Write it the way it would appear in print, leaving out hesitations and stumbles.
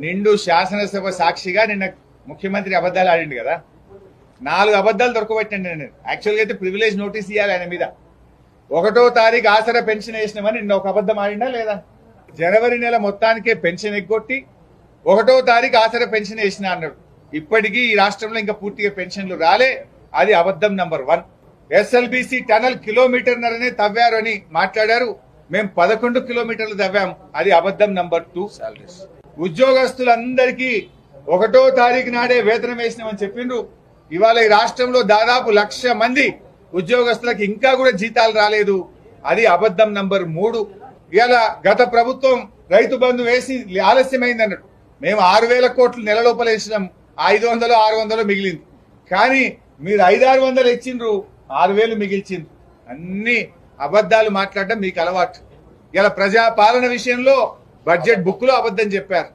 నిండు శాసనసభ సాక్షిగా నిన్న ముఖ్యమంత్రి అబద్ధాలు ఆడిండు కదా. 4 అబద్ధాలు దొరకబట్టండి. నేను యాక్చువల్గా అయితే ప్రివిలేజ్ నోటీస్ ఇవ్వాలి ఆయన మీద. 1వ తారీఖు ఆసరా పెన్షన్ వేసినామని నిన్న ఒక అబద్ధం ఆడిందా లేదా? జనవరి నెల మొత్తానికే పెన్షన్ ఎగ్గొట్టి 1వ తారీఖు ఆసరా పెన్షన్ వేసిన అన్నాడు. ఇప్పటికీ ఈ రాష్ట్రంలో ఇంకా పూర్తిగా పెన్షన్లు రాలే. అది అబద్ధం నంబర్ 1. ఎస్ఎల్బిసి టనల్ కిలోమీటర్నరనే తవ్వారు అని మాట్లాడారు. మేము 11 కిలోమీటర్లు తవ్వాం. అది అబద్ధం నంబర్ 2. ఉద్యోగస్తులందరికీ 1వ తారీఖు నాడే వేతనం వేసినామని చెప్పిండ్రు. ఇవాళ ఈ రాష్ట్రంలో దాదాపు 1,00,000 మంది ఉద్యోగస్తులకు ఇంకా కూడా జీతాలు రాలేదు. అది అబద్ధం నంబర్ 3. ఇవాళ గత ప్రభుత్వం రైతు బంధు వేసి ఆలస్యమైంది అన్నాడు. మేము 6,000 కోట్లు నెల లోపల వేసినాం. 500 600 మిగిలింది. కానీ మీరు 500-600 ఇచ్చిండ్రు, 6,000 మిగిల్చిండ్రు. అన్ని అబద్ధాలు మాట్లాడడం మీకు అలవాటు. ఇలా ప్రజాపాలన విషయంలో బడ్జెట్ బుక్ లో అబద్ధం చెప్పారు.